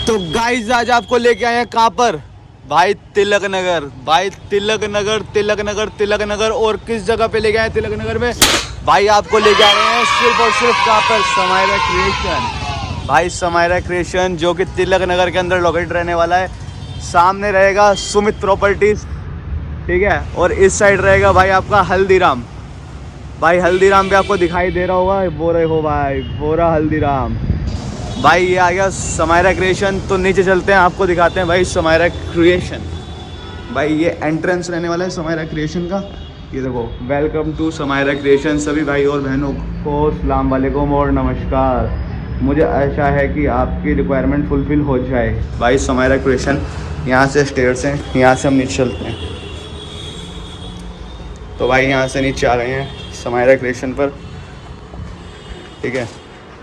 तो गाइस आज आपको लेके आए हैं कहाँ पर भाई, तिलक नगर। भाई तिलक नगर, तिलक नगर, तिलक नगर। और किस जगह पे लेके आए तिलक नगर में भाई? आपको लेके आ रहे हैं सिर्फ और सिर्फ कहाँ पर, समायरा क्रिएशन। भाई समायरा क्रिएशन जो कि तिलक नगर के अंदर लोकेट रहने वाला है। सामने रहेगा सुमित प्रॉपर्टीज, ठीक है, और इस साइड रहेगा भाई आपका हल्दीराम। भाई हल्दीराम भी आपको दिखाई दे रहा होगा, वो रहे हो भाई, वो रहा हल्दीराम। भाई ये आ गया समायरा क्रिएशन। तो नीचे चलते हैं, आपको दिखाते हैं भाई समायरा क्रिएशन। भाई ये एंट्रेंस रहने वाला है समायरा क्रिएशन का। ये देखो, वेलकम टू समायरा क्रिएशन। सभी भाई और बहनों को अस्सलाम वालेकुम और नमस्कार। मुझे आशा है कि आपकी रिक्वायरमेंट फुलफिल हो जाए। भाई समायरा क्रिएशन, यहाँ से स्टेयर्स हैं, यहाँ से हम नीचे चलते हैं। तो भाई यहाँ से नीचे आ गए हैं समायरा क्रिएशन पर, ठीक है।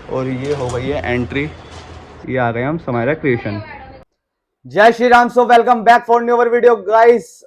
और ये हो गई है एंट्री, ये आ गए हम समायरा क्रिएशन। जय Shri Ram. So welcome back for new our video guys.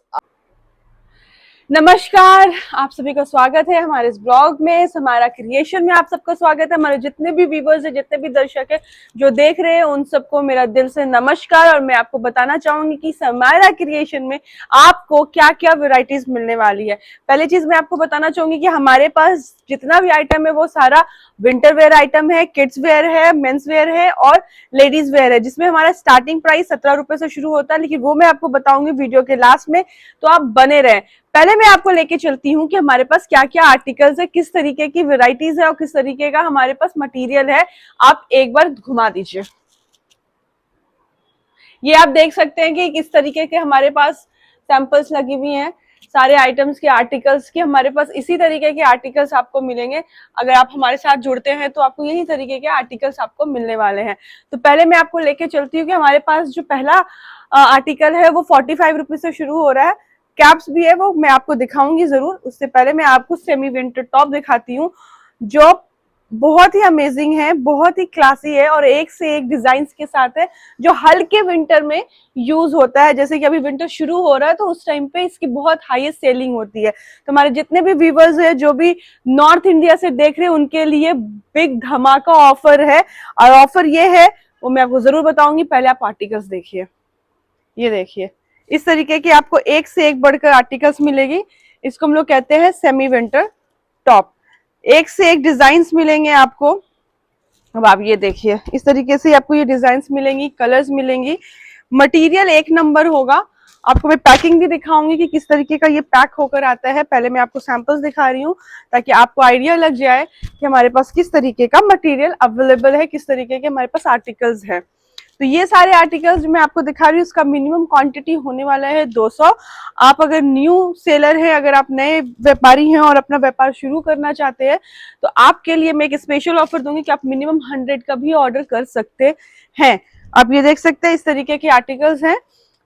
नमस्कार, आप सभी का स्वागत है हमारे इस ब्लॉग में। समायरा क्रिएशन में आप सबका स्वागत है। हमारे जितने भी व्यूवर्स हैं, जितने भी दर्शक हैं जो देख रहे हैं, उन सबको मेरा दिल से नमस्कार। और मैं आपको बताना चाहूंगी कि समायरा क्रिएशन में आपको क्या क्या वैरायटीज मिलने वाली है। पहली चीज मैं आपको बताना चाहूंगी कि हमारे पास जितना भी आइटम है वो सारा विंटर वेयर आइटम है, किड्स वेयर है, मेंस वेयर है और लेडीज वेयर है, जिसमें हमारा स्टार्टिंग प्राइस 17 रुपए से शुरू होता है। लेकिन वो मैं आपको बताऊंगी वीडियो के लास्ट में, तो आप बने रहें। पहले मैं आपको लेके चलती हूँ कि हमारे पास क्या क्या आर्टिकल्स है, किस तरीके की वैरायटीज है और किस तरीके का हमारे पास मटेरियल है। आप एक बार घुमा दीजिए। ये आप देख सकते हैं कि किस तरीके के हमारे पास सैंपल्स लगी हुई हैं सारे आइटम्स के, आर्टिकल्स के। हमारे पास इसी तरीके के आर्टिकल्स आपको मिलेंगे। अगर आप हमारे साथ जुड़ते हैं तो आपको यही तरीके के आर्टिकल्स आपको मिलने वाले हैं। तो पहले मैं आपको लेके चलती हूँ कि हमारे पास जो पहला आर्टिकल है वो 45 रुपीज से शुरू हो रहा है। कैप्स भी है, वो मैं आपको दिखाऊंगी जरूर। उससे पहले मैं आपको सेमी विंटर टॉप दिखाती हूँ जो बहुत ही अमेजिंग है, बहुत ही क्लासी है और एक से एक डिजाइन के साथ है, जो हल्के विंटर में यूज होता है। जैसे कि अभी विंटर शुरू हो रहा है तो उस टाइम पे इसकी बहुत हाईएस्ट सेलिंग होती है। तो हमारे जितने भी व्यूवर्स है जो भी नॉर्थ इंडिया से देख रहे हैं, उनके लिए बिग धमाका ऑफर है। और ऑफर ये है वो मैं आपको जरूर बताऊंगी। पहले आप आर्टिकल्स देखिए, ये देखिए, इस तरीके की आपको एक से एक बढ़कर आर्टिकल्स मिलेगी। इसको हम लोग कहते हैं सेमी विंटर टॉप। एक से एक डिजाइन्स मिलेंगे आपको। अब आप ये देखिए, इस तरीके से आपको ये डिजाइन्स मिलेंगी, कलर्स मिलेंगी, मटेरियल एक नंबर होगा। आपको मैं पैकिंग भी दिखाऊंगी कि किस तरीके का ये पैक होकर आता है। पहले मैं आपको सैंपल्स दिखा रही हूँ ताकि आपको आइडिया लग जाए कि हमारे पास किस तरीके का मटेरियल अवेलेबल है, किस तरीके के हमारे पास आर्टिकल्स है। तो ये सारे आर्टिकल्स जो मैं आपको दिखा रही हूँ, उसका मिनिमम क्वांटिटी होने वाला है 200। आप अगर न्यू सेलर हैं, अगर आप नए व्यापारी हैं और अपना व्यापार शुरू करना चाहते हैं, तो आपके लिए मैं एक स्पेशल ऑफर दूंगी कि आप मिनिमम 100 का भी ऑर्डर कर सकते हैं। आप ये देख सकते हैं, इस तरीके के आर्टिकल्स हैं।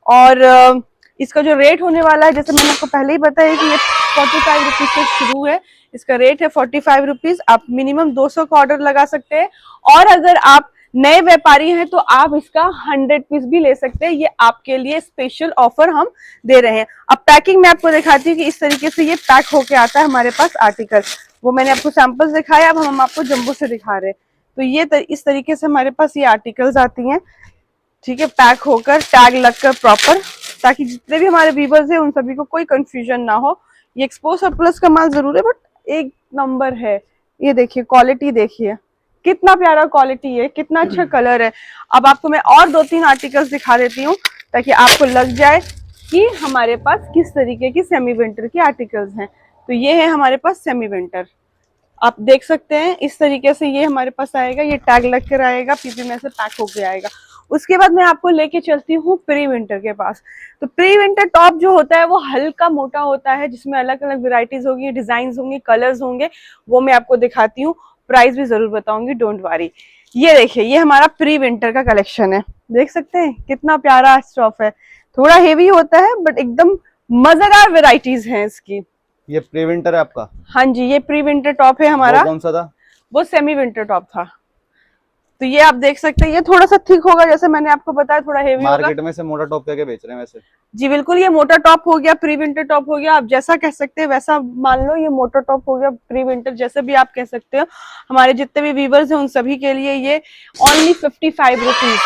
और इसका जो रेट होने वाला है, जैसे मैंने आपको पहले ही बताया कि ये 45 रुपीज से शुरू है। इसका रेट है 45 रुपीज। आप मिनिमम 200 का ऑर्डर लगा सकते हैं। और अगर आप नए व्यापारी हैं तो आप इसका 100 पीस भी ले सकते हैं। ये आपके लिए स्पेशल ऑफर हम दे रहे हैं। अब पैकिंग में आपको दिखाती हूँ कि इस तरीके से ये पैक होके आता है हमारे पास आर्टिकल। वो मैंने आपको सैंपल्स दिखाया, अब हम आपको जंबो से दिखा रहे हैं। तो ये इस तरीके से हमारे पास ये आर्टिकल्स आती हैं, ठीक है, पैक होकर, टैग लगकर प्रॉपर, ताकि जितने भी हमारे व्यूवर्स हैं उन सभी को कोई कंफ्यूजन ना हो। ये एक्सपोज और प्लस का माल जरूर है, बट एक नंबर है। ये देखिए, क्वालिटी देखिए, कितना प्यारा क्वालिटी है, कितना अच्छा कलर है। अब आपको मैं और 2-3 आर्टिकल्स दिखा देती हूँ ताकि आपको लग जाए कि हमारे पास किस तरीके की सेमी विंटर की आर्टिकल्स हैं। तो ये है हमारे पास सेमी विंटर, आप देख सकते हैं इस तरीके से ये हमारे पास आएगा। ये टैग लग कर आएगा, पीपी में से पैक होके आएगा। उसके बाद मैं आपको लेके चलती हूँ प्री विंटर के पास। तो प्री विंटर टॉप जो होता है वो हल्का मोटा होता है, जिसमें अलग अलग वेराइटीज होगी, डिजाइन होंगे, कलर्स होंगे। वो मैं आपको दिखाती हूँ, प्राइस भी जरूर बताऊंगी, डोंट वरी। ये देखिए, ये हमारा प्री विंटर का कलेक्शन है। देख सकते हैं कितना प्यारा स्टफ है। थोड़ा हेवी होता है बट एकदम मजेदार वेराइटीज हैं इसकी। ये प्री विंटर है आपका? हाँ जी, ये प्री विंटर टॉप है हमारा। वो कौन सा था? वो सेमी विंटर टॉप था। तो ये आप देख सकते हैं, ये थोड़ा सा थिक होगा, जैसे मैंने आपको बताया, थोड़ा हेवी होगा। मार्केट में से मोटा टॉप करके बेच रहे हैं वैसे। जी बिल्कुल, ये मोटा टॉप हो गया, प्री विंटर टॉप हो गया, आप जैसा कह सकते हैं वैसा मान लो। ये मोटा टॉप हो गया, प्री विंटर, जैसे भी आप कह सकते हो। हमारे जितने भी व्यूवर्स हैं उन सभी के लिए ये ओनली 55 रुपीज,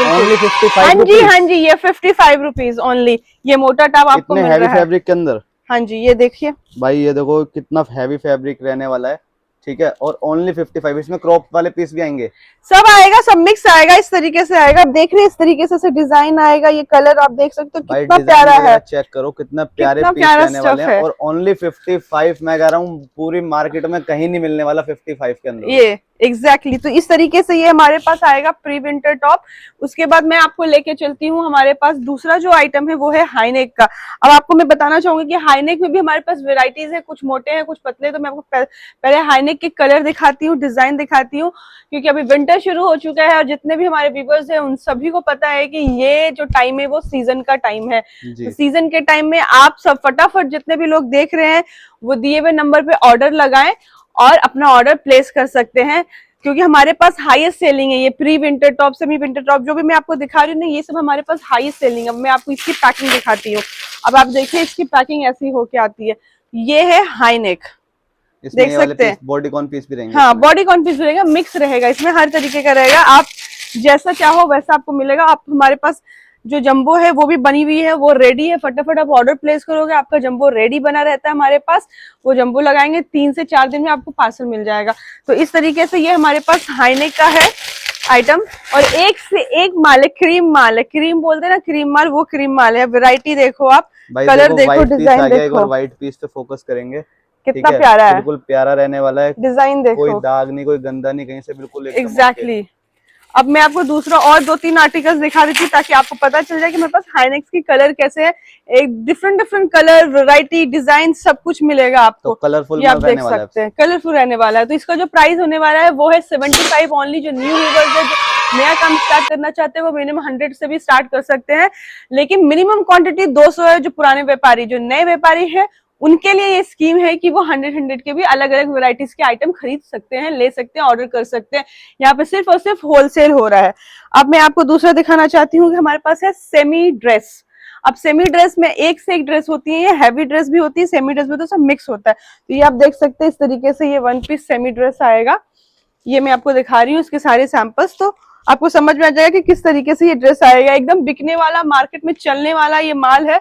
ओनली 55 हाँ जी रुपीज। हाँ जी, ये 55 रुपीज ओनली। ये मोटा टॉप आपको इतने मिल हैवी रहा है। फैब्रिक के अंदर हाँ जी, ये देखिए भाई, ये देखो कितना हैवी फैब्रिक रहने वाला है, ठीक है। और ओनली 55, इसमें क्रॉप वाले पीस भी आएंगे। सब आएगा, सब मिक्स आएगा, इस तरीके से आएगा। आप देख रहे हैं इस तरीके से डिजाइन आएगा। ये कलर आप देख सकते हो भाई कितना डिजाइन प्यारा वगैरह है, चेक करो, कितना प्यारे कितना पीस प्यारा रहने वाले स्टफ हैं। है। और ओनली 55, मैं कह रहा हूँ पूरी मार्केट में कहीं नहीं मिलने वाला 55 के अंदर। ये एग्जैक्टली तो इस तरीके से ये हमारे पास आएगा प्री विंटर टॉप। उसके बाद मैं आपको लेके चलती हूँ, हमारे पास दूसरा जो आइटम है वो है हाईनेक का। अब आपको मैं बताना चाहूंगी कि हाईनेक में भी हमारे पास वेराइटीज है, कुछ मोटे हैं कुछ पतले। तो मैं आपको पहले हाईनेक के कलर दिखाती हूँ, डिजाइन दिखाती हूँ, क्योंकि अभी विंटर शुरू हो चुका है और जितने भी हमारे व्यूवर्स हैं उन सभी को पता है कि ये जो टाइम है वो सीजन का टाइम है। तो जी। सीजन के टाइम में आप सब फटाफट जितने भी लोग देख रहे हैं वो दिए हुए नंबर पे ऑर्डर लगाएं और अपना ऑर्डर प्लेस कर सकते हैं, क्योंकि हमारे पास हाईएस्ट सेलिंग है। ये pre winter top, semi winter top जो भी मैं आपको दिखा रही हूँ ना, ये सब हमारे पास हाईएस्ट सेलिंग है। अब मैं आपको इसकी पैकिंग दिखाती हूँ। अब आप देखिए इसकी पैकिंग ऐसी होके आती है। ये है हाई नेक, इसमें देख ये वाले सकते हैं। पीस बॉडी कॉन पीस भी रहेंगे हाँ, इसमें। बॉडी कॉन्फिगर रहेगा, मिक्स रहेगा, इसमें हर तरीके का रहेगा। आप जैसा चाहो वैसा आपको मिलेगा। आप हमारे पास जो जंबो है वो भी बनी हुई है, वो रेडी है। फटाफट आप ऑर्डर प्लेस करोगे, आपका जंबो रेडी बना रहता है हमारे पास। वो जंबो लगाएंगे 3 से 4 दिन में आपको पार्सल मिल जाएगा। तो इस तरीके से ये हमारे पास हाईनेक का है आइटम। और एक से एक माल है, क्रीम माल है। क्रीम बोलते हैं ना, क्रीम माल, वो क्रीम माल है। वैरायटी देखो आप, भाई कलर देखो, व्हाइट पीस डिजाइन आ गया, एक बार देखो, व्हाइट पीस पे फोकस करेंगे। ठीक कितना है, प्यारा है, बिल्कुल प्यारा रहने वाला है। डिजाइन कोई देखो। दाग नहीं, कोई गंदा नहीं, कहीं से बिल्कुल एकदम ओके। एग्जैक्टली अब मैं आपको दूसरा और 2-3 आर्टिकल्स दिखा देती हूँ ताकि आपको पता चल जाए कि मेरे पास हाईनेक्स की कलर कैसे है। एक different different colour, variety, design सब कुछ मिलेगा तो आपको। कलरफुल ये आप माल देख रहने वाला है सकते हैं, कलरफुल रहने वाला है। तो इसका जो प्राइस होने वाला है वो है 75 ओनली। जो न्यू व्यूअर्स है, जो नया काम स्टार्ट करना चाहते हैं, वो मिनिमम 100 से भी स्टार्ट कर सकते हैं, लेकिन मिनिमम क्वांटिटी 200 है। जो पुराने व्यापारी, जो नए व्यापारी है, उनके लिए ये स्कीम है कि वो 100 के भी अलग अलग वैरायटीज के आइटम खरीद सकते हैं, ले सकते हैं, ऑर्डर कर सकते हैं। यहाँ पे सिर्फ और सिर्फ होलसेल हो रहा है। अब मैं आपको दूसरा दिखाना चाहती हूँ कि हमारे पास है सेमी ड्रेस। अब सेमी ड्रेस में एक से एक ड्रेस होती है, ये हैवी ड्रेस भी होती है, सेमी ड्रेस भी, तो सब मिक्स होता है। तो ये आप देख सकते हैं इस तरीके से ये 1 पीस सेमी ड्रेस आएगा। ये मैं आपको दिखा रही हूँ इसके सारे सैंपल्स, तो आपको समझ में आ जाएगा कि किस तरीके से ये ड्रेस आएगा। एकदम बिकने वाला, मार्केट में चलने वाला ये माल है।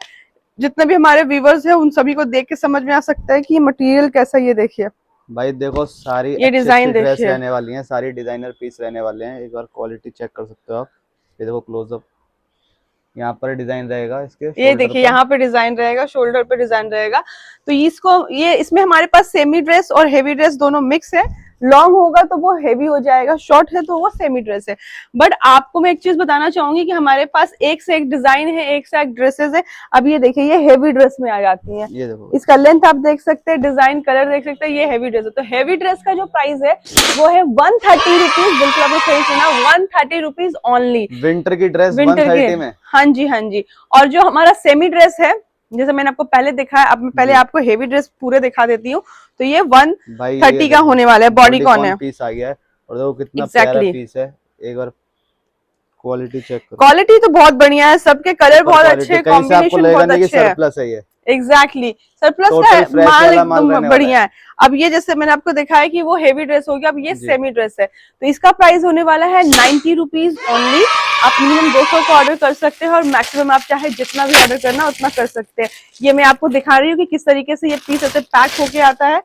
जितने भी हमारे व्यूवर्स हैं उन सभी को देख के समझ में आ सकता है कि ये मटेरियल कैसा है। ये देखिए, भाई देखो सारी ये अच्छी डिजाइन अच्छी ड्रेस देखिए, रहने वाली हैं, सारी डिजाइनर पीस रहने वाले हैं। एक बार क्वालिटी चेक कर सकते हो आप। ये देखो क्लोजअप, यहाँ पर डिजाइन रहेगा इसके ये शोल्डर देखिए पर। यहाँ पे डिजाइन रहेगा, शोल्डर पे डिजाइन रहेगा। तो इसको ये इसमें हमारे पास सेमी ड्रेस और हेवी ड्रेस दोनों मिक्स है। लॉन्ग होगा तो वो हेवी हो जाएगा, शॉर्ट है तो वो सेमी ड्रेस है। बट आपको मैं एक चीज बताना चाहूंगी कि हमारे पास एक से एक डिजाइन है, एक से एक ड्रेसेस है। अब ये देखिए, ये हेवी ड्रेस में आ जाती है। ये देखो, इसका लेंथ आप देख सकते हैं, डिजाइन, कलर देख सकते हैं। ये हेवी ड्रेस है। तो हेवी ड्रेस का जो प्राइस है वो है 130 रुपीज। बिल्कुल आपने सही सुना, 130 रुपीज ओनली। विंटर की ड्रेस विंटर के, 130 में। हाँ जी हाँ जी। और जो हमारा सेमी ड्रेस है, जैसे मैंने आपको पहले दिखाया, अब मैं पहले जी। आपको हेवी ड्रेस पूरे दिखा देती हूँ। तो ये भाई 130 का होने वाला है। बॉडी कौन है, पीस आ गया है, और देखो कितना प्यारा एग्जैक्टली। पीस है। एक बार क्वालिटी चेक करो, क्वालिटी तो बहुत बढ़िया है, सबके कलर सुपर बहुत क्वालिटी, अच्छे, कहीं से आपको कॉम्बिनेशन लगेगा बहुत नहीं कि अच्छे है। सरप्लस है ये। एग्जैक्टली सरप्लस का टोटल है, फ्रेश माल वाला माल एकदम रहने वाला बढ़िया है। अब ये जैसे मैंने आपको दिखाया कि वो हेवी ड्रेस हो गया, अब ये जी। सेमी ड्रेस है। तो इसका प्राइस होने वाला है 90 रुपीज ओनली। आप मिनिमम 200 का ऑर्डर कर सकते हैं और मैक्सिमम आप चाहे जितना भी ऑर्डर करना उतना कर सकते हैं। ये मैं आपको दिखा रही हूँ कि किस तरीके से ये पीस ऐसे पैक होके आता है।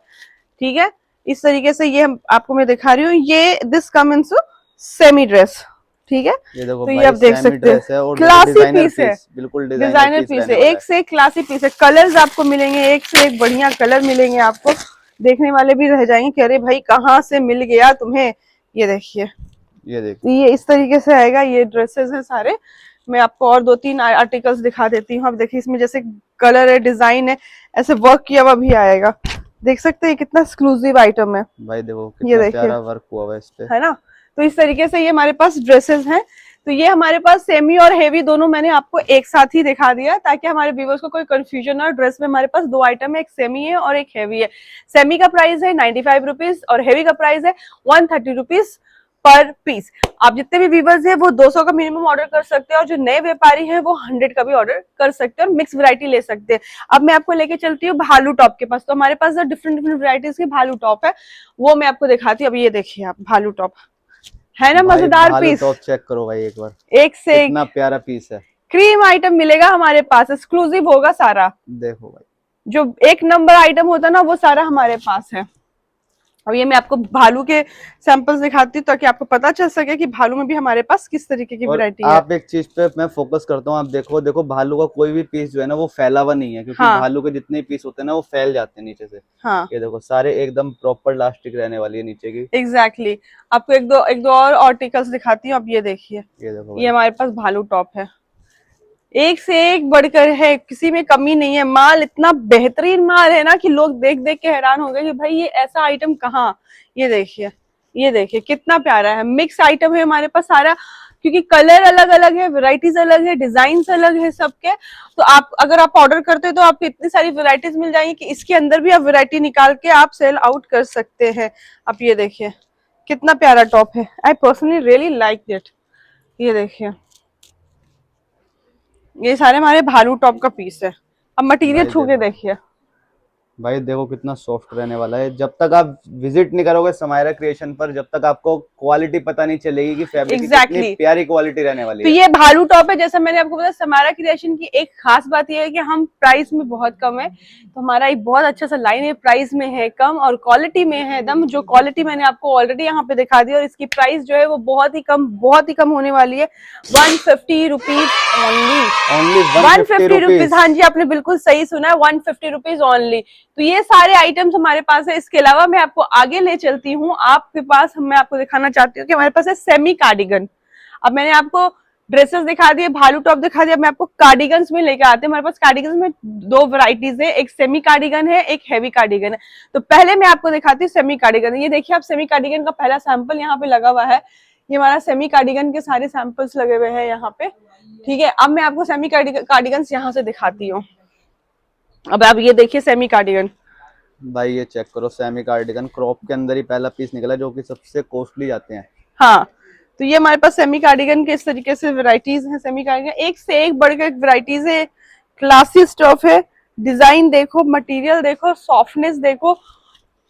ठीक है, इस तरीके से ये आपको मैं दिखा रही हूँ। ये this come in semi dress, ठीक है। ये देखो तो ये भाई आप देख सेमी सकते हैं, ड्रेस है, और देखो क्लासी डिजाइनर पीस है, पीस, बिल्कुल डिजाइनर डिजाइनर पीस पीस रहने है, वाला एक से एक क्लासी पीस है। कलर्स आपको मिलेंगे, एक से एक बढ़िया कलर मिलेंगे आपको। देखने वाले भी रह जाएंगे कि अरे भाई कहाँ से मिल गया तुम्हें। ये देखिए, ये देखो, ये इस तरीके से आएगा। ये ड्रेसेस हैं सारे। मैं आपको और 2-3 आर्टिकल्स दिखा देती हूँ। अब देखिए, इसमें जैसे कलर है, डिजाइन है, ऐसे वर्क किया हुआ भी आएगा। देख सकते हैं कितना एक्सक्लूसिव आइटम है। भाई देखो ये कितना देखिए, प्यारा वर्क हुआ हुआ है इस पे, है ना। तो इस तरीके से ये हमारे पास ड्रेसेस हैं। तो ये हमारे पास सेमी और हेवी दोनों मैंने आपको एक साथ ही दिखा दिया ताकि हमारे व्यूवर्स को कोई कंफ्यूजन ना हो। ड्रेस में हमारे पास 2 आइटम है, एक सेमी है और एक हेवी है। सेमी का प्राइस है 95 रुपीज और हेवी का प्राइस है 130 रुपीज पर पीस। आप जितने भी व्यूवर्स हैं वो 200 का मिनिमम ऑर्डर कर सकते हैं और जो नए व्यापारी हैं वो 100 का भी ऑर्डर कर सकते हैं और मिक्स वैरायटी ले सकते हैं। अब मैं आपको लेके चलती हूँ भालू टॉप के पास। तो हमारे पास डिफरेंट डिफरेंट वैरायटीज के भालू टॉप है, वो मैं आपको दिखाती हूँ। अब ये देखिए आप, भालू टॉप है ना मजेदार पीस। टॉप चेक करो भाई एक बार, एक से एक कितना प्यारा पीस है। क्रीम आइटम मिलेगा हमारे पास, एक्सक्लूसिव होगा सारा। देखो भाई, जो एक नंबर आइटम होता है ना वो सारा हमारे पास है। अब ये मैं आपको भालू के सैंपल्स दिखाती हूँ ताकि आपको पता चल सके कि भालू में भी हमारे पास किस तरीके की वैरायटी है। आप एक चीज पे मैं फोकस करता हूँ, आप देखो देखो भालू का कोई भी पीस जो है ना वो फैला हुआ नहीं है, क्योंकि हाँ। भालू के जितने पीस होते हैं ना वो फैल जाते हैं नीचे से। हाँ ये देखो सारे एकदम प्रॉपर लास्टिक रहने वाली है नीचे की। एग्जैक्टली आपको एक दो और आर्टिकल्स दिखाती हूँ। अब ये देखिए, ये देखो ये हमारे पास भालू टॉप है, एक से एक बढ़कर है, किसी में कमी नहीं है। माल इतना बेहतरीन माल है ना कि लोग देख देख के हैरान हो गए कि भाई ये ऐसा आइटम कहाँ। ये देखिए, ये देखिए कितना प्यारा है। मिक्स आइटम है हमारे पास सारा, क्योंकि कलर अलग अलग है, वैरायटीज अलग है, डिजाइन अलग है सबके। तो आप अगर आप ऑर्डर करते हैं तो आपको इतनी सारी वैरायटीज मिल जाएंगी कि इसके अंदर भी आप वैरायटी निकाल के आप सेल आउट कर सकते हैं। आप ये देखिए कितना प्यारा टॉप है, I personally really like it. ये देखिए, ये सारे हमारे भालू टॉप का पीस है। अब मटेरियल भाई छू के देखो, देखिए, भाई देखो कितना सॉफ्ट रहने वाला है। जब तक आप विजिट नहीं करोगे समायरा क्रिएशन पर, जब तक आपको क्वालिटी पता नहीं चलेगी कि फैब्रिक की कितनी प्यारी क्वालिटी रहने वाली तो है। ये भालू टॉप है। जैसा मैंने आपको बताया, समायरा क्रिएशन की एक खास बात ये है कि हम प्राइस में बहुत कम है। तो हमारा एक बहुत अच्छा सा लाइन है, प्राइस में है कम और क्वालिटी में है दम। जो क्वालिटी मैंने आपको ऑलरेडी यहाँ पे दिखा दी, और इसकी प्राइस जो है वो बहुत ही कम होने वाली है। 150 रुपीज ओनली। 150 रुपीज, हाँ जी आपने बिल्कुल सही सुना है, 150 रुपीज ओनली। तो ये सारे आइटम्स हमारे पास है। इसके अलावा मैं आपको आगे ले चलती हूँ आपके पास। मैं आपको दिखाना चाहती हूँ कि हमारे पास है सेमी कार्डिगन। अब मैंने आपको ड्रेसेस दिखा दिए, भालू टॉप दिखा दिया, मैं आपको कार्डिगन्स में लेके आते हैं। हमारे पास कार्डिगन्स में दो वैरायटीज है, एक सेमी कार्डिगन है, एक हैवी कार्डिगन है। तो पहले मैं आपको दिखाती हूँ सेमी कार्डिगन। ये देखिए आप, सेमी कार्डिगन का पहला सैंपल यहाँ पे लगा हुआ है। ये हमारा सेमी कार्डिगन के सारे सैंपल्स लगे हुए हैं यहाँ पे, ठीक है। अब मैं आपको सेमी कार्डिगन्स यहाँ से दिखाती हूँ। अब आप ये देखिए सेमी कार्डिगन, भाई ये चेक करो, सेमी कार्डिगन क्रॉप के अंदर ही पहला पीस निकला, जो कि सबसे कॉस्टली जाते हैं। हाँ तो ये हमारे पास सेमी कार्डिगन के इस तरीके से वैरायटीज हैं। सेमी कार्डिगन एक से एक बढ़कर वैरायटीज है, क्लासी स्टफ है। डिजाइन देखो, मटेरियल देखो, सॉफ्टनेस देखो,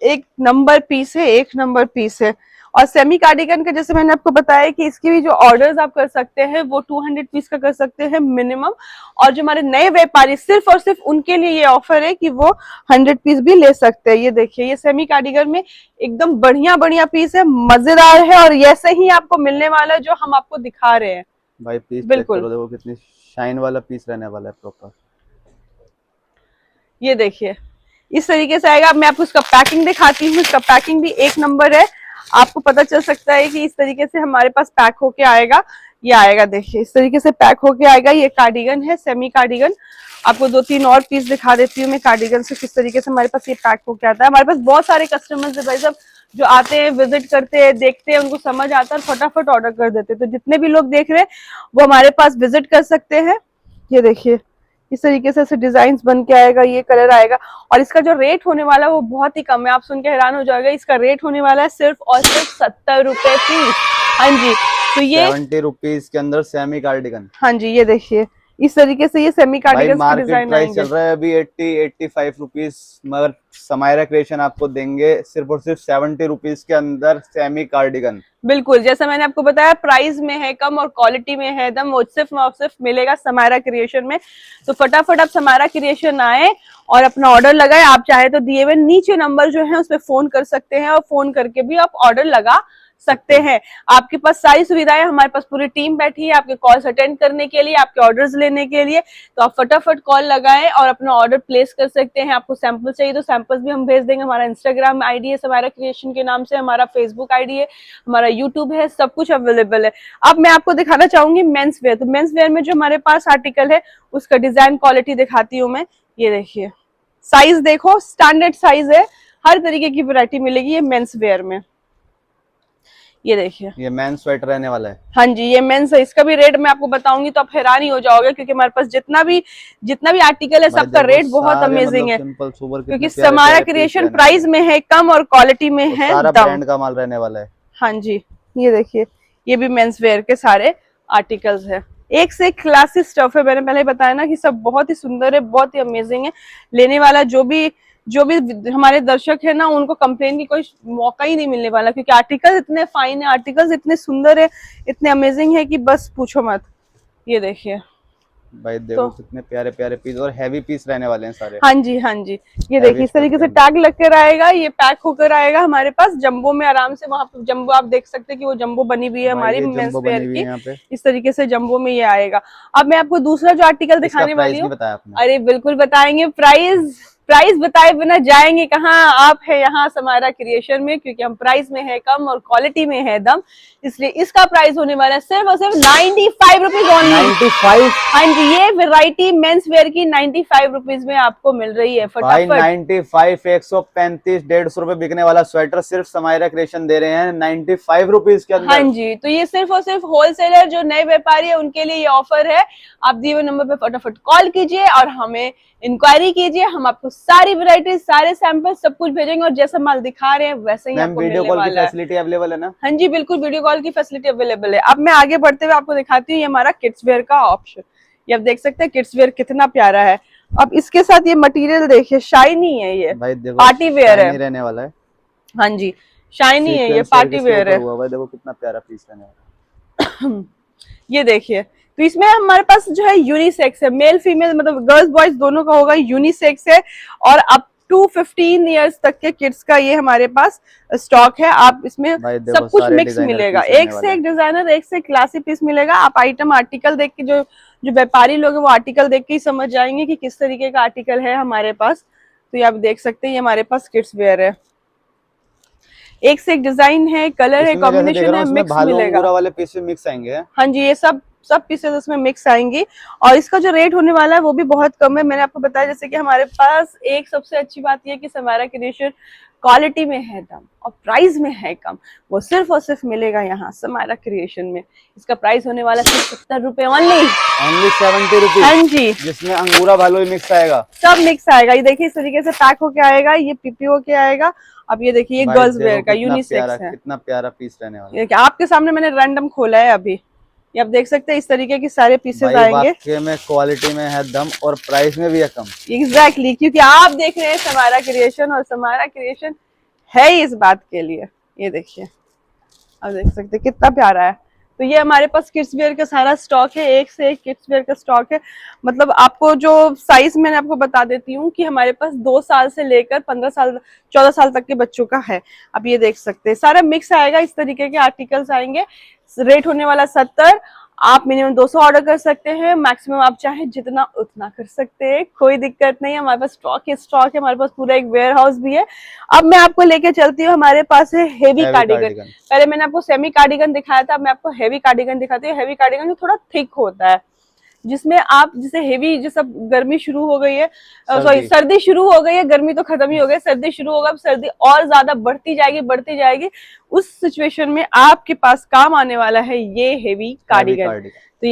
एक नंबर पीस है, एक नंबर पीस है। और सेमी कार्डिगन का जैसे मैंने आपको बताया कि इसकी भी जो ऑर्डर्स आप कर सकते हैं वो 200 पीस का कर सकते हैं मिनिमम। और जो हमारे नए व्यापारी, सिर्फ और सिर्फ उनके लिए ये ऑफर है कि वो 100 पीस भी ले सकते हैं। ये देखिए, ये सेमी कार्डिगन में एकदम बढ़िया बढ़िया पीस है, मजेदार है, और ऐसे ही आपको मिलने वाला है जो हम आपको दिखा रहे हैं। भाई पीस चेक बिल्कुल, करो, देखो कितनी शाइन वाला पीस रहने वाला है प्रॉपर। ये देखिए इस तरीके से आएगा। मैं आपको इसका पैकिंग दिखाती हूँ, इसका पैकिंग भी एक नंबर है। आपको पता चल सकता है कि इस तरीके से हमारे पास पैक होके आएगा। ये आएगा, देखिए इस तरीके से पैक होके आएगा। ये कार्डिगन है, सेमी कार्डिगन। आपको दो तीन और पीस दिखा देती हूँ मैं कार्डिगन से, किस तरीके से हमारे पास ये पैक होके आता है। हमारे पास बहुत सारे कस्टमर्स है भाई साहब जो आते हैं, विजिट करते हैं, देखते हैं, उनको समझ आता है और फटाफट ऑर्डर कर देते हैं। तो जितने भी लोग देख रहे हैं वो हमारे पास विजिट कर सकते हैं। ये देखिए इस तरीके से ऐसे डिजाइन बन के आएगा, ये कलर आएगा। और इसका जो रेट होने वाला है वो बहुत ही कम है, आप सुन के हैरान हो जाएगा। इसका रेट होने वाला है सिर्फ और सिर्फ 70 रुपए पीस। हाँ जी, तो ये 70 रुपीज के अंदर सेमी कार्डिगन। हाँ जी, ये देखिए इस तरीके से ये सेमी कार्डिगन का डिजाइन प्राइस आएंगे। चल रहा है अभी 80-85 रुपीज, मगर समायरा क्रिएशन आपको देंगे सिर्फ और सिर्फ 70 रुपीज के अंदर सेमी कार्डिगन। बिल्कुल, जैसा मैंने आपको बताया प्राइस में है कम और क्वालिटी में है दम, वो सिर्फ और सिर्फ मिलेगा समायरा क्रिएशन में। तो फटाफट आप समायरा क्रिएशन आए और अपना ऑर्डर लगाए। आप चाहे तो दिए हुए नीचे नंबर जो है उस पर फोन कर सकते हैं, और फोन करके भी आप ऑर्डर लगा सकते हैं। आपके पास सारी सुविधाएं, हमारे पास पूरी टीम बैठी है आपके कॉल्स अटेंड करने के लिए, आपके ऑर्डर्स लेने के लिए। तो आप फटाफट कॉल लगाएं और अपना ऑर्डर प्लेस कर सकते हैं। आपको सैंपल चाहिए तो सैंपल्स भी हम भेज देंगे। हमारा इंस्टाग्राम आईडी है समायरा क्रिएशन के नाम से, हमारा फेसबुक आईडी है, हमारा यूट्यूब है, सब कुछ अवेलेबल है। अब मैं आपको दिखाना चाहूंगी मेंस वेयर। तो मेंस वेयर में जो हमारे पास आर्टिकल है उसका डिजाइन क्वालिटी दिखाती हूँ मैं। ये देखिए साइज देखो, स्टैंडर्ड साइज है, हर तरीके की वैरायटी मिलेगी ये मेंस वेयर में। ये देखिए, ये मेंस स्वेटर रहने वाला है। हाँ जी, ये मेंस है। इसका भी रेट मैं आपको बताऊंगी तो आप हैरान ही हो जाओगे, क्योंकि हमारे पास जितना भी आर्टिकल है सबका रेट बहुत अमेजिंग है। क्योंकि समायरा क्रिएशन प्राइस में है कम और क्वालिटी में है सारा दम। ब्रांड का माल रहने वाला है। हाँ जी, ये देखिए ये भी मेंस वेयर के सारे आर्टिकल्स है, एक से एक क्लासी स्टफ है। मैंने पहले बताया ना कि सब बहुत ही सुंदर है, बहुत ही अमेजिंग है। लेने वाला जो भी जो भी हमारे दर्शक है ना, उनको कंप्लेन की कोई मौका ही नहीं मिलने वाला, क्योंकि आर्टिकल इतने फाइन है, आर्टिकल्स इतने सुंदर है, इतने अमेजिंग है कि बस पूछो मत। ये देखिए भाई देखो कितने प्यारे प्यारे पीस, और हैवी पीस रहने वाले हैं सारे। हाँ जी, हाँ जी। ये देखिए इस तरीके से टैग लग कर आएगा, ये पैक होकर आएगा हमारे पास जंबो में आराम से। वहां पे जंबो आप देख सकते हैं कि वो जंबो बनी हुई है हमारी मेंस वेयर की, इस तरीके से जंबो में ये आएगा। अब मैं आपको दूसरा जो आर्टिकल दिखाने वाली हूँ, अरे बिल्कुल बताएंगे, प्राइस बताए बिना जाएंगे कहाँ। आप है यहाँ समायरा क्रिएशन में, क्योंकि हम प्राइस में है कम और क्वालिटी में है दम, इसलिए इसका प्राइस होने वाला है सिर्फ और सिर्फ 95 रुपीज ओनली। 95? हाँ जी, ये वैरायटी मेंस वेयर की 95 रुपीज में आपको मिल रही है। फटाफट 95, 135, 150 रुपए बिकने वाला स्वेटर सिर्फ समायरा क्रिएशन दे रहे हैं 95 रुपीज के अंदर। हाँ जी, तो ये सिर्फ और सिर्फ होलसेलर जो नए व्यापारी है उनके लिए ये ऑफर है। आप दिए हुए नंबर पे फटाफट कॉल कीजिए और हमें इंक्वायरी कीजिए, हम आपको सारी वैरायटी, सारे सैंपल सब कुछ भेजेंगे, और जैसा माल दिखा रहे हैं वैसे ही आपको मिलने वाला है। वीडियो कॉल की फैसिलिटी अवेलेबल है ना? हाँ जी बिल्कुल, वीडियो कॉल की फैसिलिटी अवेलेबल है। अब मैं आगे बढ़ते हुए आपको दिखाती हूँ, ये हमारा किड्स वेयर का ऑप्शन। ये आप देख सकते हैं किड्स वेयर कितना प्यारा है। अब इसके साथ ये मटेरियल देखिए, शाइनी है, ये पार्टी वेयर है, रहने वाला है। हाँ जी, शाइनी है, ये पार्टी वेयर है। देखो कितना प्यारा पीस रहने वाला है। ये देखिए, तो इसमें हमारे पास जो है यूनिसेक्स है, मेल फीमेल मतलब गर्ल्स बॉयज दोनों का होगा, यूनिसेक्स है, और अप टू 15 इयर्स तक के किड्स का ये हमारे पास स्टॉक है। आप इसमें सब कुछ मिक्स मिलेगा, एक से एक डिजाइनर, एक से एक क्लासी पीस मिलेगा। आप आइटम आर्टिकल देख के, जो व्यापारी लोग हैं वो आर्टिकल देख के ही समझ जाएंगे कि किस तरीके का आर्टिकल है हमारे पास। तो ये आप देख सकते हैं, ये हमारे पास किड्स वेयर है, एक से एक डिजाइन है, कलर है, कॉम्बिनेशन है, मिक्स मिलेगा। वाले पीस मिक्स आएंगे। हाँ जी, ये सब पीसेस इसमें मिक्स आएंगी, और इसका जो रेट होने वाला है वो भी बहुत कम है। मैंने आपको बताया जैसे कि हमारे पास एक सबसे अच्छी बात यह कि समायरा क्रिएशन क्वालिटी में है दम और प्राइस में है कम, वो सिर्फ और सिर्फ मिलेगा यहाँ समायरा क्रिएशन में। इसका प्राइस होने वाला है 70 रुपए ओनली 70 रुपीज। हाँ जी, जिसमें अंगूरा भालू मिक्स आएगा, सब मिक्स आएगा। ये देखिए इस तरीके से पैक होके आएगा, ये पीपीओ के आएगा। अब ये देखिए, ये गर्ल्स वेयर का यूनिसेक्स है, कितना प्यारा पीस रहने वाला है। ये आपके सामने मैंने रैंडम खोला है अभी, ये आप देख सकते हैं इस तरीके की सारे पीसेस आएंगे। वाकई में क्वालिटी में है दम और प्राइस में भी है कम। एग्जैक्टली, क्योंकि आप देख रहे हैं समायरा क्रिएशन, और समायरा क्रिएशन है ही इस बात के लिए। ये देखिए, आप देख सकते हैं कितना प्यारा है। तो ये हमारे पास किड्स वेयर का सारा स्टॉक है, एक से एक किड्स वेयर का स्टॉक है। मतलब आपको जो साइज मैंने आपको बता देती हूँ कि हमारे पास 2 साल से लेकर 15 साल 14 साल तक के बच्चों का है। अब ये देख सकते हैं सारा मिक्स आएगा, इस तरीके के आर्टिकल्स आएंगे। रेट होने वाला 70। आप मिनिमम 200 ऑर्डर कर सकते हैं, मैक्सिमम आप चाहे जितना उतना कर सकते हैं, कोई दिक्कत नहीं है। हमारे पास स्टॉक है, हमारे पास पूरा एक वेयर हाउस भी है। अब मैं आपको लेके चलती हूँ, हमारे पास है हेवी कार्डिगन। पहले मैंने आपको सेमी कार्डिगन दिखाया था, अब मैं आपको हेवी कार्डिगन दिखाती हूँ। हेवी कार्डिगन जो थोड़ा थिक होता है, जिसमें आप जैसे हेवी, जैसे गर्मी शुरू हो गई है, सॉरी सर्दी शुरू हो गई है, गर्मी तो खत्म ही हो गई, सर्दी शुरू होगा, अब सर्दी और ज्यादा बढ़ती जाएगी। उस सिचुएशन में आपके पास काम आने वाला है ये हेवी कार्डिगन। तो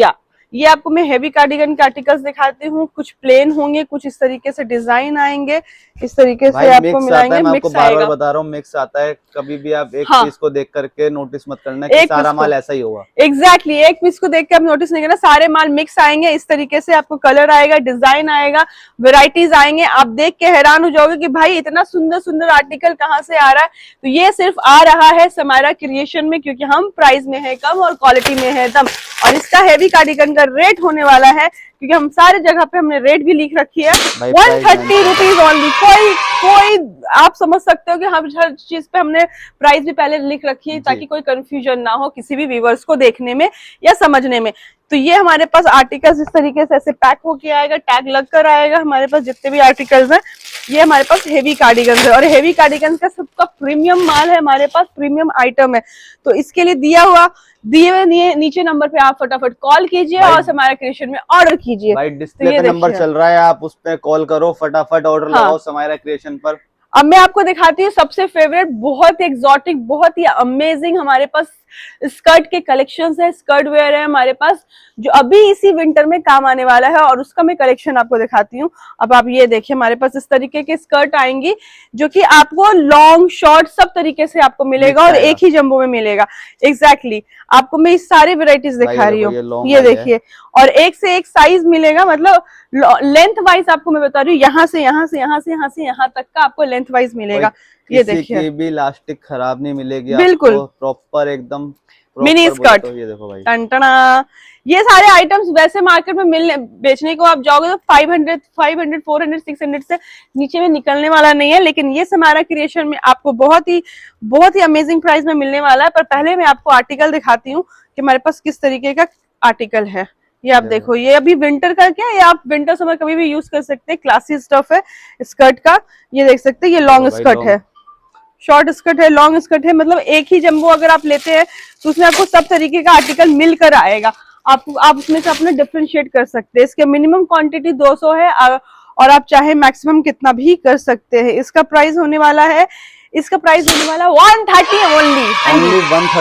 ये आपको मैं हेवी कार्डिगन के आर्टिकल्स दिखाती हूँ। कुछ प्लेन होंगे, कुछ इस तरीके से डिजाइन आएंगे, इस तरीके से आपको मिलाएंगे। मैं आपको बार-बार बता रहा हूँ, मिक्स आता है। कभी भी आप एक पीस को देख करके नोटिस मत करना कि सारा माल ऐसा ही होगा। एग्जैक्टली, एक पीस को देख के आप नोटिस नहीं करना, सारे माल मिक्स आएंगे। इस तरीके से आपको कलर आएगा, डिजाइन आएगा, वेराइटीज आएंगे। आप देख के हैरान हो जाओगे कि भाई इतना सुंदर सुंदर आर्टिकल कहाँ से आ रहा है। तो ये सिर्फ आ रहा है समायरा क्रिएशन में, क्योंकि हम प्राइस में है कम और क्वालिटी में है दम। और इसका हेवी कार्डिगन का रेट होने वाला है, क्योंकि हम सारे जगह पे हमने रेट भी लिख रखी है, 130 रुपीज ओनली। कोई आप समझ सकते हो कि हम हर चीज पे हमने प्राइस भी पहले लिख रखी है, ताकि कोई कंफ्यूजन ना हो किसी भी व्यूअर्स को देखने में या समझने में। तो ये हमारे पास आर्टिकल्स इस तरीके से ऐसे पैक होके आएगा, टैग लग कर आएगा। हमारे पास जितने भी आर्टिकल्स हैं, ये हमारे पास हेवी कार्डिगन है, और हेवी कार्डिगन का सबका प्रीमियम माल है, हमारे पास प्रीमियम आइटम है। तो इसके लिए दिए हुए नीचे नंबर पे आप फटाफट कॉल कीजिए और समायरा क्रिएशन में ऑर्डर कीजिए। भाई डिस्प्ले पे नंबर चल रहा है, आप उस पे कॉल करो, फटाफट ऑर्डर लगाओ समायरा क्रिएशन पर। अब मैं आपको दिखाती हूँ सबसे फेवरेट, बहुत ही एक्सोटिक, बहुत ही अमेजिंग हमारे पास स्कर्ट के कलेक्शंस है, स्कर्ट वेयर है हमारे पास जो अभी इसी विंटर में काम आने वाला है, और उसका मैं कलेक्शन आपको दिखाती हूँ। अब आप ये देखिए हमारे पास इस तरीके के स्कर्ट आएंगी जो कि आपको लॉन्ग शॉर्ट सब तरीके से आपको मिलेगा और एक ही जंबो में मिलेगा। एग्जैक्टली आपको मैं इस सारी वेराइटीज दिखा रही हूँ, ये देखिए, और एक से एक साइज मिलेगा, मतलब लेंथ वाइज आपको मैं बता रही हूँ, यहाँ से यहाँ से यहाँ से यहाँ से यहाँ तक का आपको लेंथ वाइज मिलेगा। ये देखिए किसी भी इलास्टिक खराब नहीं मिलेगी बिल्कुल आपको, प्रॉपर एकदम मिनी स्कर्ट। तो ये देखो भाई, टंटना, ये सारे आइटम्स वैसे मार्केट में मिलने बेचने को आप जाओगे तो 500 400 600 से नीचे में निकलने वाला नहीं है, लेकिन ये समारा क्रिएशन में आपको बहुत ही अमेजिंग प्राइस में मिलने वाला है। पर पहले मैं आपको आर्टिकल दिखाती हूँ कि हमारे पास किस तरीके का आर्टिकल है। ये आप देखो, ये अभी विंटर का क्या है, आप विंटर समर कभी भी यूज कर सकते हैं, क्लासी स्टफ है स्कर्ट का। ये देख सकते हैं, ये लॉन्ग स्कर्ट है, शॉर्ट स्कर्ट है, लॉन्ग स्कर्ट है, मतलब एक ही जंबो अगर आप लेते हैं तो उसमें आपको सब तरीके का आर्टिकल मिलकर आएगा। आप उसमें से अपने डिफरेंशिएट कर सकते हैं। इसके मिनिमम क्वांटिटी 200 है और आप चाहे मैक्सिमम कितना भी कर सकते हैं। इसका प्राइस होने वाला है 130 ओनली।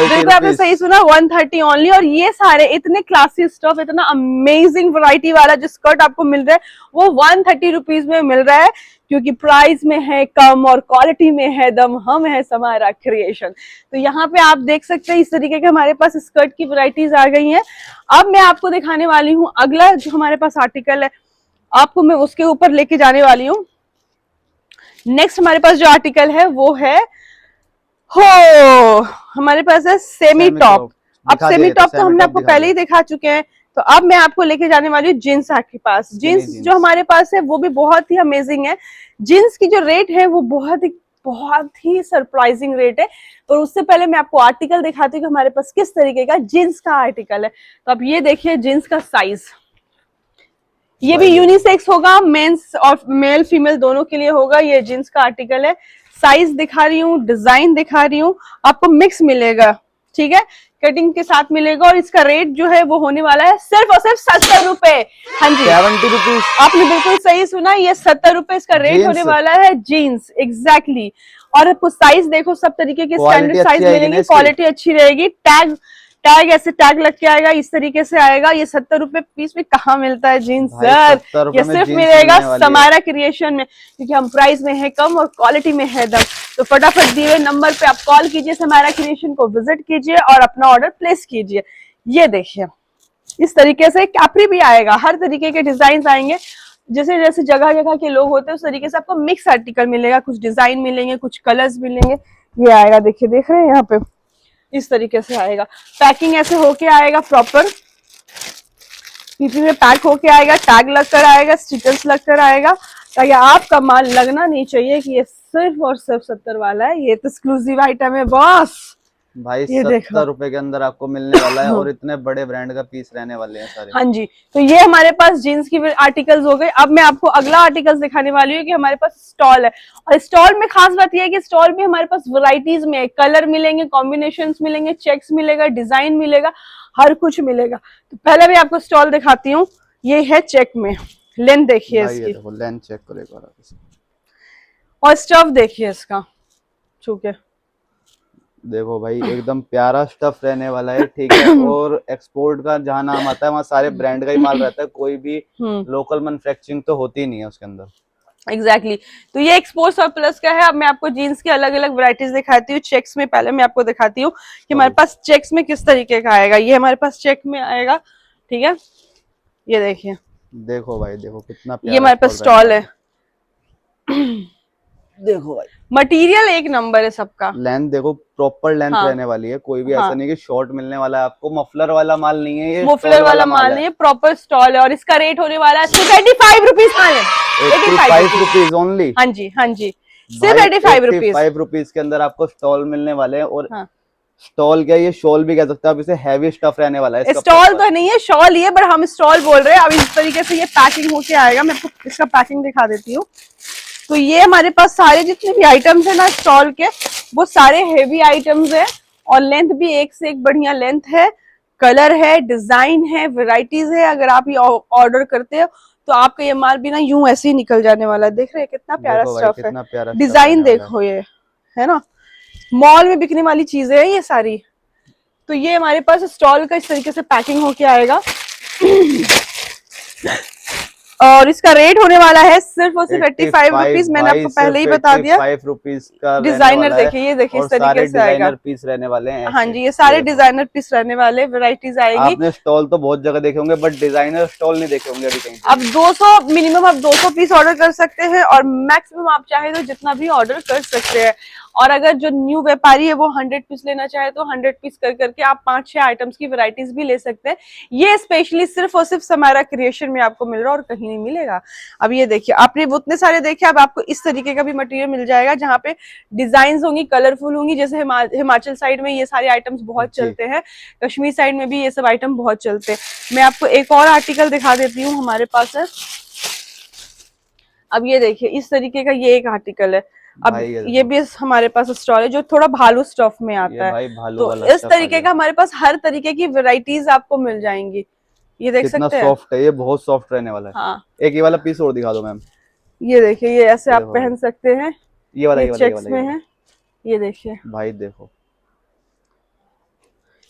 बिल्कुल आपने सही सुना, 130 ओनली। और ये सारे इतने क्लासी स्टफ, इतना अमेजिंग वैरायटी वाला जो स्कर्ट आपको मिल रहा है वो 130 रुपीज में मिल रहा है, क्योंकि प्राइस में है कम और क्वालिटी में है दम। हम है समारा क्रिएशन। तो यहाँ पे आप देख सकते हैं इस तरीके के हमारे पास स्कर्ट की वैरायटीज आ गई हैं। अब मैं आपको दिखाने वाली हूँ अगला जो हमारे पास आर्टिकल है, आपको मैं उसके ऊपर लेके जाने वाली हूँ। नेक्स्ट हमारे पास जो आर्टिकल है वो है हमारे पास है सेमी टॉप। अब सेमी टॉप तो हमने आपको पहले ही दिखा चुके हैं, तो अब मैं आपको लेके जाने वाली हूँ जीन्स आपके पास। जीन्स जो हमारे पास है वो भी बहुत ही अमेजिंग है। जीन्स की जो रेट है वो बहुत ही सरप्राइजिंग रेट है। और उससे पहले मैं आपको आर्टिकल दिखाती हूँ कि हमारे पास किस तरीके का जीन्स का आर्टिकल है। तो अब ये देखिए जीन्स का साइज, ये भी यूनिसेक्स होगा, मेंस और मेल फीमेल दोनों के लिए होगा। ये जीन्स का आर्टिकल है, साइज दिखा रही हूँ, डिजाइन दिखा रही हूँ, आपको मिक्स मिलेगा, ठीक है, कटिंग के साथ मिलेगा। और इसका रेट जो है वो होने वाला है सिर्फ और सिर्फ 70 रुपए। हाँ जी, 70 रुपीज, आपने बिल्कुल सही सुना, ये 70 रुपए इसका रेट होने वाला है। Jeans exactly. और आपको साइज देखो, सब तरीके के स्टैंडर्ड साइज मिलेंगे, क्वालिटी अच्छी रहेगी। टैग ऐसे टैग लग के आएगा, इस तरीके से आएगा। ये 70 रुपए पीस में कहाँ मिलता है जीन्स सर, ये सिर्फ मिलेगा समारा क्रिएशन में, क्योंकि हम प्राइस में है कम और क्वालिटी में है दम। तो फटाफट दिए हुए नंबर पे आप कॉल कीजिए, समारा क्रिएशन को विजिट कीजिए और अपना ऑर्डर प्लेस कीजिए। ये देखिए इस तरीके से कैप्री भी आएगा, हर तरीके के डिजाइन आएंगे। जैसे जैसे जगह जगह के लोग होते हैं उस तरीके से आपको मिक्स आर्टिकल मिलेगा, कुछ डिजाइन मिलेंगे, कुछ कलर्स मिलेंगे। ये आएगा, देखिए देख रहे हैं यहाँ पे, इस तरीके से आएगा। पैकिंग ऐसे होके आएगा, प्रॉपर पीपी में पैक होके आएगा, टैग लगकर आएगा, स्टिकर्स लगकर आएगा, ताकि आपका माल लगना नहीं चाहिए कि ये सिर्फ और सिर्फ 70 वाला है। ये तो एक्सक्लूसिव आइटम है बॉस भाई, 70 रुपए के अंदर आपको मिलने वाला है और इतने बड़े ब्रांड का पीस रहने वाले हैं सारे। हाँ जी, तो ये हमारे पास जीन्स की आर्टिकल्स हो गए। अब मैं आपको अगला आर्टिकल्स दिखाने वाली हूँ कि हमारे पास स्टॉल है। और स्टॉल में खास बात यह है कि स्टॉल में हमारे पास वैरायटीज में कलर मिलेंगे, कॉम्बिनेशंस मिलेंगे, चेक्स मिलेगा, डिजाइन मिलेगा, हर कुछ मिलेगा। तो पहले मैं आपको स्टॉल दिखाती हूँ। ये है चेक में, लेंथ देखिए इसकी, लेंथ चेक करो एक बार, और स्टफ देखिए इसका, छूके देखो भाई एकदम प्यारा स्टफ रहने वाला है, ठीक है। और एक्सपोर्ट का जहाँ नाम आता है वहाँ सारे ब्रांड का ही माल रहता है, कोई भी लोकल मैन्युफैक्चरिंग तो होती नहीं है उसके अंदर। एग्जैक्टली तो ये एक्सपोर्ट सरप्लस का है। अब मैं आपको जीन्स की अलग अलग वैरायटीज दिखाती हूँ। चेक्स में पहले मैं आपको दिखाती हूँ कि हमारे पास चेक्स में किस तरीके का आएगा। ये हमारे पास चेक में आएगा, ठीक है, ये देखिए, देखो भाई देखो कितना ये हमारे पास स्टॉल है। देखो भाई मटेरियल एक नंबर है सबका। लेंथ देखो, प्रॉपर लेंथ रहने वाली है, कोई भी ऐसा नहीं कि शॉर्ट मिलने वाला है आपको। मफलर वाला माल नहीं है, ये मफलर वाला माल नहीं है, प्रॉपर स्टॉल है। और इसका रेट होने वाला है 85 रुपीज, 85 रुपीज ओनली। हाँ जी, हाँ जी, सिर्फ 85 रुपीज के अंदर आपको स्टॉल मिलने वाले हैं। और स्टॉल क्या, ये शॉल भी कह सकते हैं आप इसे, हैवी स्टफ रहने वाला है। स्टॉल तो नहीं है, शॉल ये, बट हम स्टॉल बोल रहे हैं। अब इस तरीके से ये पैकिंग होके आएगा। मैं आपको इसका पैकिंग दिखा देती हूँ। तो ये हमारे पास सारे जितने भी आइटम्स है ना स्टॉल के, वो सारे हेवी आइटम्स है। और लेंथ भी एक से एक बढ़िया लेंथ है, कलर है, डिजाइन है, वेराइटीज है। अगर आप ये ऑर्डर करते हो तो आपका ये माल भी ना यूं ऐसे ही निकल जाने वाला है। देख रहे हैं कितना प्यारा स्टफ है, डिजाइन देखो, ये है ना, मॉल में बिकने वाली चीजें हैं ये सारी। तो ये हमारे पास स्टॉल का इस तरीके से पैकिंग होके आएगा और इसका रेट होने वाला है सिर्फ और सिर्फ 85 रुपीज। मैंने आपको पहले ही बता दिया। 85 रुपीज का डिजाइनर देखिए, ये देखिए इस तरीके से आएगा। डिजाइनर पीस रहने वाले हैं। हाँ जी, ये सारे डिजाइनर पीस रहने वाले, वैरायटीज आएगी। आपने स्टॉल तो बहुत जगह देखे होंगे बट डिजाइनर स्टॉल नहीं देखे होंगे अभी कहीं। अब 200 मिनिमम आप 200 पीस ऑर्डर कर सकते हैं और मैक्सिमम आप चाहे तो जितना भी ऑर्डर कर सकते हैं। और अगर जो न्यू व्यापारी है वो 100 पीस लेना चाहे तो 100 पीस कर करके आप 5-6 आइटम्स की वैरायटीज भी ले सकते हैं। ये स्पेशली सिर्फ और सिर्फ समायरा क्रिएशन में आपको मिल रहा है और कहीं नहीं मिलेगा। अब ये देखिए, आपने उतने सारे देखे, अब आपको इस तरीके का भी मटेरियल मिल जाएगा जहाँ पे डिजाइन होंगी, कलरफुल होंगी। जैसे हिमाचल साइड में ये सारे आइटम्स बहुत चलते हैं, कश्मीर साइड में भी ये सब आइटम बहुत चलते हैं। मैं आपको एक और आर्टिकल दिखा देती हूँ हमारे पास है। अब ये देखिए, इस तरीके का ये एक आर्टिकल है। अब ये भी हमारे पास स्टॉल है जो थोड़ा भालू स्टफ में आता है। तो इस तरीके का हमारे पास हर तरीके की वैरायटीज आपको मिल जाएंगी। ये देख सकते हैं, सॉफ्ट है, ये बहुत सॉफ्ट रहने वाला है। हाँ। एक ये वाला पीस और दिखा दो मैम। ये देखिए, ये ऐसे आप पहन सकते हैं। ये वाला चेक्स में है, ये देखिए भाई, देखो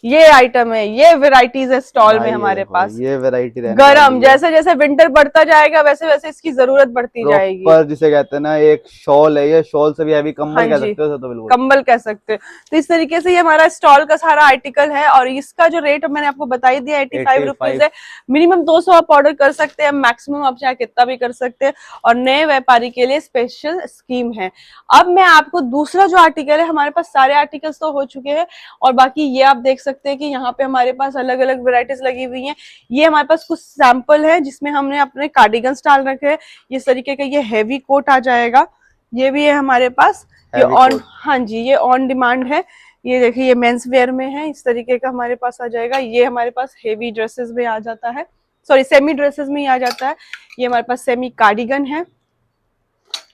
ये आइटम है, ये वैरायटीज है स्टॉल में हमारे पास। ये वैरायटी गरम, जैसे जैसे विंटर बढ़ता जाएगा वैसे वैसे इसकी जरूरत बढ़ती जाएगी। पर जिसे कहते हैं ना, एक शॉल है, ये शॉल से भी हैवी कंबल कह सकते हो, तो बिल्कुल कंबल कह सकते हैं। तो इस तरीके से ये हमारा स्टॉल का सारा आर्टिकल है और इसका जो रेट मैंने आपको बता ही दिया 85 रुपीज है। मिनिमम 200 आप ऑर्डर कर सकते हैं, मैक्सिमम आप चाहे कितना भी कर सकते हैं और नए व्यापारी के लिए स्पेशल स्कीम है। अब मैं आपको दूसरा जो आर्टिकल है, हमारे पास सारे आर्टिकल्स तो हो चुके हैं और बाकी ये आप देख सकते हैं कि यहाँ पे हमारे पास अलग अलग वेराइटीज लगी हुई हैं। ये हमारे पास कुछ सैंपल है जिसमें हमने अपने कार्डिगन्स डाल रखे हैं। इस तरीके का ये हैवी कोट आ जाएगा, ये भी है हमारे पास। ये ऑन, हाँ जी, ये ऑन डिमांड है। ये देखिए, ये मेंस वेयर में है, इस तरीके का हमारे पास आ जाएगा। ये हमारे पास हेवी ड्रेसेस में आ जाता है, सॉरी सेमी ड्रेसेस में ही आ जाता है। ये हमारे पास सेमी कार्डिगन है।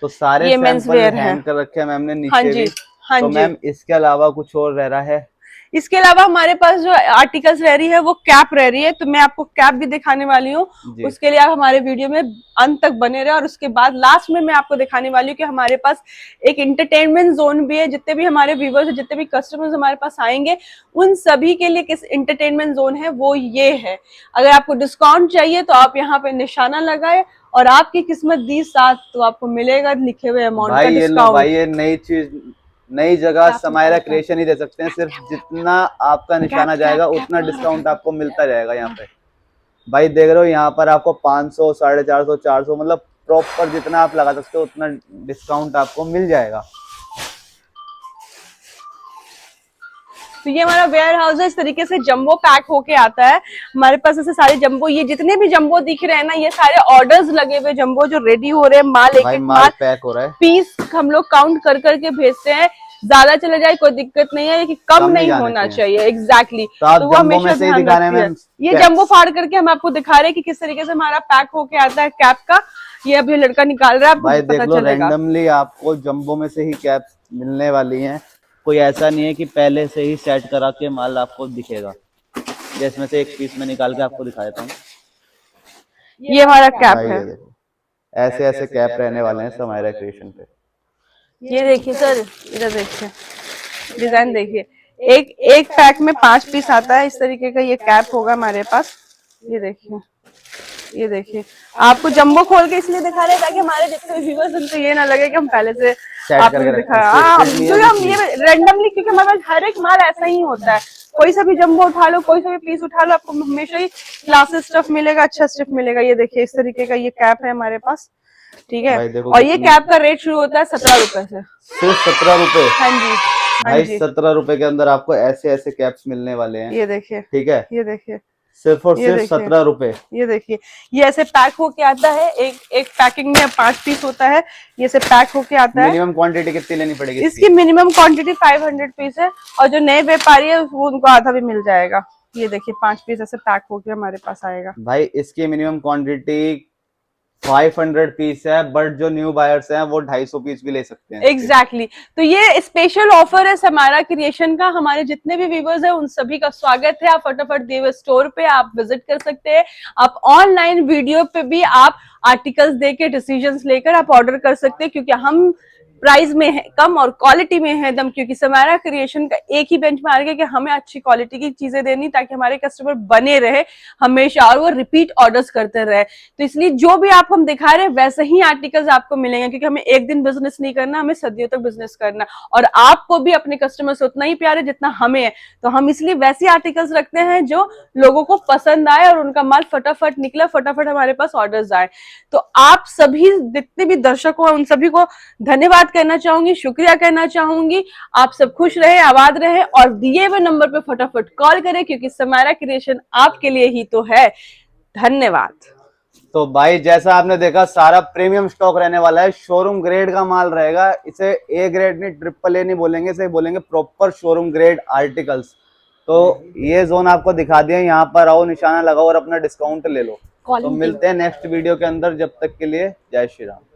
तो सारे ये मेंस वेयर है, कर रखे हैं मैम ने नीचे। हाँ जी, हाँ तो जी। मैम इसके अलावा कुछ और रह रहा है? इसके अलावा हमारे पास जो आर्टिकल्स रह रही है वो कैप रह रही है, तो मैं आपको कैप भी दिखाने वाली हूँ। उसके लिए आप हमारे वीडियो में अंत तक बने रहे और उसके बाद लास्ट में मैं आपको दिखाने वाली हूँ कि हमारे पास एक एंटरटेनमेंट जोन भी है। जितने भी हमारे व्यूवर्स है, जितने भी कस्टमर्स हमारे पास आएंगे, उन सभी के लिए किस एंटरटेनमेंट जोन है वो ये है। अगर आपको डिस्काउंट चाहिए तो आप यहाँ पे निशाना लगाए और आपकी किस्मत दी साथ तो आपको मिलेगा लिखे हुए अमाउंट का डिस्काउंट। भाई ये नई चीज, नई जगह समायरा क्रिएशन ही दे सकते हैं। सिर्फ जितना आपका निशाना जाएगा उतना डिस्काउंट आपको मिलता जाएगा यहाँ पे। भाई देख रहे हो, यहाँ पर आपको 500, 450, 400 मतलब प्रॉपर जितना आप लगा सकते हो उतना डिस्काउंट आपको मिल जाएगा। तो ये हमारा वेयर हाउस है, इस तरीके से जंबो पैक होके आता है हमारे पास। ऐसे सारे जंबो, ये जितने भी जंबो दिख रहे हैं ना, ये सारे ऑर्डर्स लगे हुए जंबो जो रेडी हो रहे हैं। माल एक एक माल पैक हो रहा है, पीस हम लोग काउंट कर करके भेजते हैं। ज्यादा चले जाए कोई दिक्कत नहीं है, लेकिन कम नहीं होना चाहिए। एग्जैक्टली, तो वो हमेशा ध्यान रखिए। ये जंबो फाड़ करके हम आपको दिखा रहे हैं कि किस तरीके से हमारा पैक होके आता है कैप का। ये अभी लड़का निकाल रहा है, आपको भाई पता देख लो, चलेगा। रैंडमली आपको जंबो में से ही कैप मिलने वाली हैं। कोई ऐसा नहीं है कि पहले से ही सेट करा के माल आपको दिखेगा। जिसमें से एक पीस में निकाल के आपको दिखा देता हूँ। ये हमारा कैप है, ऐसे ऐसे कैप रहने वाले हैं समायरा क्रिएशन पे। ये देखिए सर, इधर देखिए डिजाइन देखिए। एक पैक में 5 पीस आता है, इस तरीके का ये कैप होगा हमारे पास। ये देखिए, ये देखिए, आपको जंबो खोल के इसलिए दिखा रहे हैं ताकि हमारे जितने व्यूअर्स उनको ये ना लगे कि हम पहले से आपको दिखाया। क्योंकि हम ये रैंडमली, क्योंकि हमारे पास हर एक माल ऐसा ही होता है। कोई सा भी जंबो उठा लो, कोई सा भी पीस उठा लो, आपको हमेशा ही क्लासेस स्टफ मिलेगा, अच्छा स्टफ मिलेगा। ये देखिए, इस तरीके का ये कैप है हमारे पास, ठीक है। और ये कैप का रेट शुरू होता है 17 रुपए से। सिर्फ 17 रुपए? हाँ जी, भाई 17 रुपए के अंदर आपको ऐसे ऐसे कैप्स मिलने वाले हैं। ये देखिए, ठीक है, ये देखिए, सिर्फ और सिर्फ 17 रुपए। ये देखिए, ये ऐसे पैक होके आता है। एक पैकिंग में 5 पीस होता है, ये ऐसे पैक होके आता है। मिनिमम क्वांटिटी कितनी लेनी पड़ेगी इसकी? मिनिमम क्वांटिटी 500 पीस है और जो नए व्यापारी है वो उनको आधा भी मिल जाएगा। ये देखिए, 5 पीस ऐसे पैक होके हमारे पास आएगा। भाई इसकी मिनिमम क्वांटिटी 500 पीस है, बट जो न्यू बायर्स हैं वो 250 पीस भी ले सकते हैं। एग्जैक्टली तो ये स्पेशल ऑफर है समायरा क्रिएशन का। हमारे जितने भी व्यूवर्स हैं उन सभी का स्वागत है। आप फटाफट देव स्टोर पे आप विजिट कर सकते हैं। आप ऑनलाइन वीडियो पे भी आप आर्टिकल्स देके डिसीजंस लेकर आप ऑर्डर कर सकते हैं, क्योंकि हम प्राइस में है कम और क्वालिटी में है दम, क्योंकि समायरा क्रिएशन का एक ही बेंचमार्क है कि हमें अच्छी क्वालिटी की चीजें देनी ताकि हमारे कस्टमर बने रहे हमेशा और वो रिपीट ऑर्डर्स करते रहे। तो इसलिए जो भी आप हम दिखा रहे हैं वैसे ही आर्टिकल्स आपको मिलेंगे, क्योंकि हमें एक दिन बिजनेस नहीं करना, हमें सदियों तक बिजनेस करना, और आपको भी अपने कस्टमर से उतना ही प्यार है जितना हमें है। तो हम इसलिए वैसे आर्टिकल्स रखते हैं जो लोगों को पसंद आए और उनका माल फटाफट निकला, फटाफट हमारे पास ऑर्डर्स आए। तो आप सभी जितने भी दर्शक हो उन सभी को धन्यवाद कहना चाहूंगी, शुक्रिया कहना चाहूंगी। आप सब खुश रहे, आबाद रहे और दिए हुए नंबर पे फटाफट कॉल करें, क्योंकि समायरा क्रिएशन आपके लिए ही तो है। धन्यवाद। तो भाई जैसा आपने देखा सारा प्रीमियम स्टॉक रहने वाला है, शोरूम ग्रेड का माल रहेगा। इसे ए ग्रेड नहीं, ट्रिपल ए नहीं बोलेंगे, इसे बोलेंगे प्रॉपर शोरूम ग्रेड आर्टिकल्स। तो ये जोन आपको दिखा दिया, यहाँ पर आओ, निशाना लगाओ और अपना डिस्काउंट ले लो। तो मिलते हैं नेक्स्ट वीडियो के अंदर, जब तक के लिए जय श्री राम।